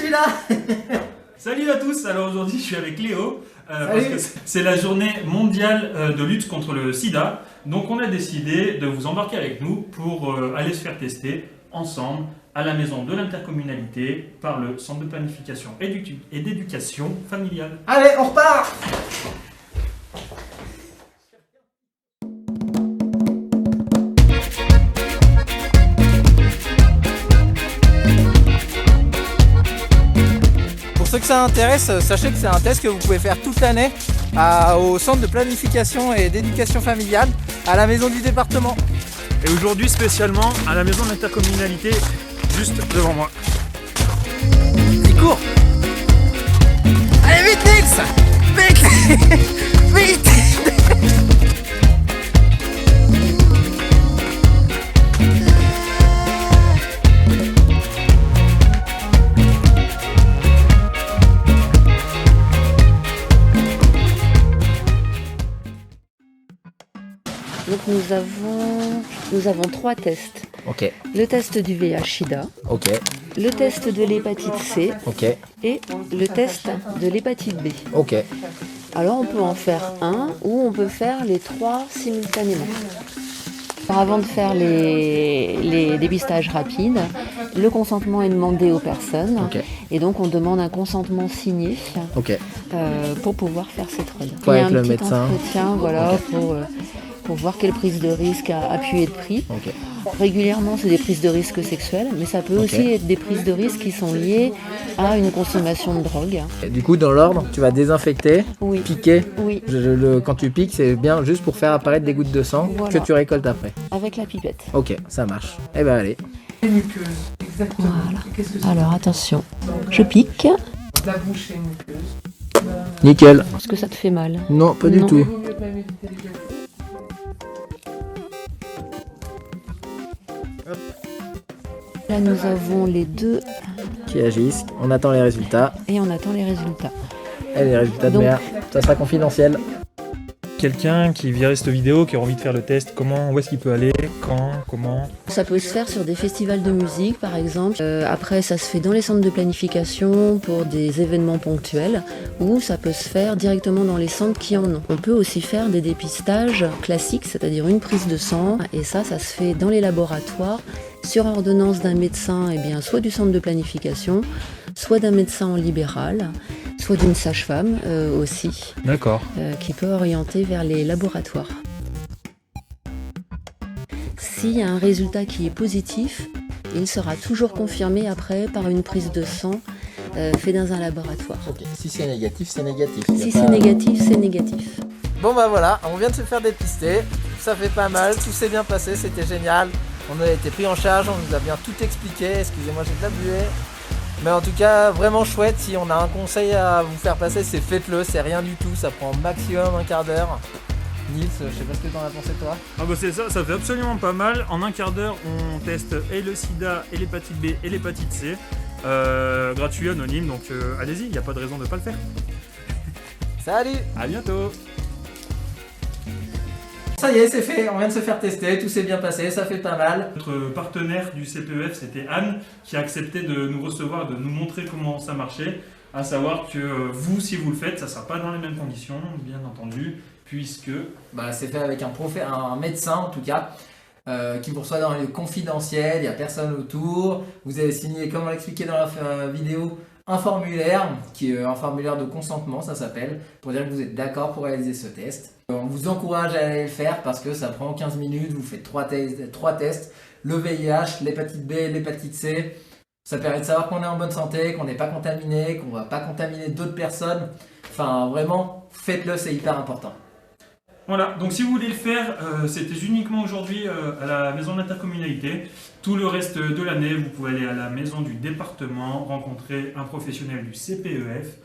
suis là. Salut à tous, alors aujourd'hui je suis avec Léo, parce que c'est la journée mondiale de lutte contre le sida, donc on a décidé de vous embarquer avec nous pour aller se faire tester ensemble à la maison de l'intercommunalité par le centre de planification et d'éducation familiale. Allez, on repart. Pour ceux que ça intéresse, sachez que c'est un test que vous pouvez faire toute l'année au centre de planification et d'éducation familiale à la maison du département. Et aujourd'hui spécialement à la maison de l'intercommunalité juste devant moi. Il court. Allez vite Nils. Vite. Vite. Donc nous avons 3 tests. Ok, Le test du VIH/SIDA, ok, le test de l'hépatite C ok, et le test de l'hépatite B. ok. Alors on peut en faire un ou on peut faire les 3 simultanément. Alors, avant de faire les dépistages rapides, le consentement est demandé aux personnes. Ok. Et donc on demande un consentement signé Ok. pour pouvoir faire cette run. Faut Il y a avec un le petit médecin. entretien voilà, pour voir quelle prise de risque a pu être prise. Ok. Régulièrement, c'est des prises de risque sexuelles, mais ça peut aussi être des prises de risque qui sont liées à une consommation de drogue. Et du coup, dans l'ordre, tu vas désinfecter, Oui. piquer. Oui, Quand tu piques, c'est bien juste pour faire apparaître des gouttes de sang Voilà. que tu récoltes après. avec la pipette. Ok, ça marche. Eh ben allez. Les muqueuses, exactement. Voilà. Qu'est-ce que c'est? Alors attention, je pique. La bouche est muqueuse. Nickel. Est-ce que ça te fait mal? Non, pas du Non. tout. Il vaut mieux quand même éviter les gâteaux. Là, nous avons les deux Qui agissent. On attend les résultats. et on attend les résultats. Et les résultats de Donc- merde, ça sera confidentiel. Quelqu'un qui verrait cette vidéo, qui a envie de faire le test, où est-ce qu'il peut aller, quand, comment? Ça peut se faire sur des festivals de musique, par exemple. Après, ça se fait dans les centres de planification pour des événements ponctuels, ou ça peut se faire directement dans les centres qui en ont. On peut aussi faire des dépistages classiques, c'est-à-dire une prise de sang, et ça se fait dans les laboratoires, sur ordonnance d'un médecin, soit du centre de planification, soit d'un médecin en libéral, soit d'une sage-femme aussi, D'accord. qui peut orienter vers les laboratoires. S'il y a un résultat qui est positif, il sera toujours confirmé après par une prise de sang faite dans un laboratoire. Ok, si c'est négatif, c'est négatif. Si c'est négatif, c'est négatif. Bon bah voilà, on vient de se faire dépister. Ça fait pas mal, tout s'est bien passé, c'était génial. On a été pris en charge, on nous a bien tout expliqué. Excusez-moi, j'ai de la buée. Mais en tout cas, vraiment chouette. Si on a un conseil à vous faire passer, c'est faites-le. C'est rien du tout, ça prend maximum un quart d'heure. Nils, je sais pas ce que t'en as pensé toi. Ah bah c'est ça fait absolument pas mal. En un quart d'heure, on teste et le sida, et l'hépatite B, et l'hépatite C. Gratuit, anonyme, donc allez-y, il n'y a pas de raison de ne pas le faire. Salut! À bientôt. Ça y est, c'est fait. On vient de se faire tester. Tout s'est bien passé. Ça fait pas mal. Notre partenaire du CPEF, c'était Anne, qui a accepté de nous recevoir, de nous montrer comment ça marchait. À savoir que vous, si vous le faites, ça ne sera pas dans les mêmes conditions, bien entendu, puisque... Bah, c'est fait avec un médecin en tout cas, qui vous reçoit dans le confidentiel. Il n'y a personne autour. Vous avez signé, comme on l'expliquait dans la vidéo, un formulaire qui est un formulaire de consentement, ça s'appelle, pour dire que vous êtes d'accord pour réaliser ce test. On vous encourage à aller le faire parce que ça prend 15 minutes, vous faites 3 tests, le VIH, l'hépatite B, l'hépatite C. Ça permet de savoir qu'on est en bonne santé, qu'on n'est pas contaminé, qu'on ne va pas contaminer d'autres personnes. Enfin, vraiment, faites-le, c'est hyper important. Voilà, donc si vous voulez le faire, c'était uniquement aujourd'hui à la maison de l'intercommunalité. Tout le reste de l'année, vous pouvez aller à la maison du département, rencontrer un professionnel du CPEF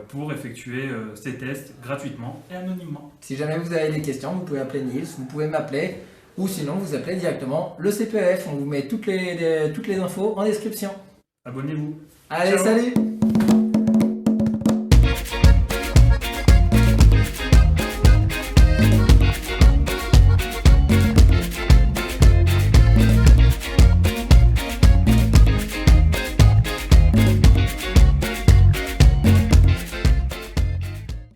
pour effectuer ces tests gratuitement et anonymement. Si jamais vous avez des questions, vous pouvez appeler Nils, vous pouvez m'appeler, ou sinon vous appelez directement le CPEF. On vous met toutes les infos en description. Abonnez-vous. Allez, Ciao. salut!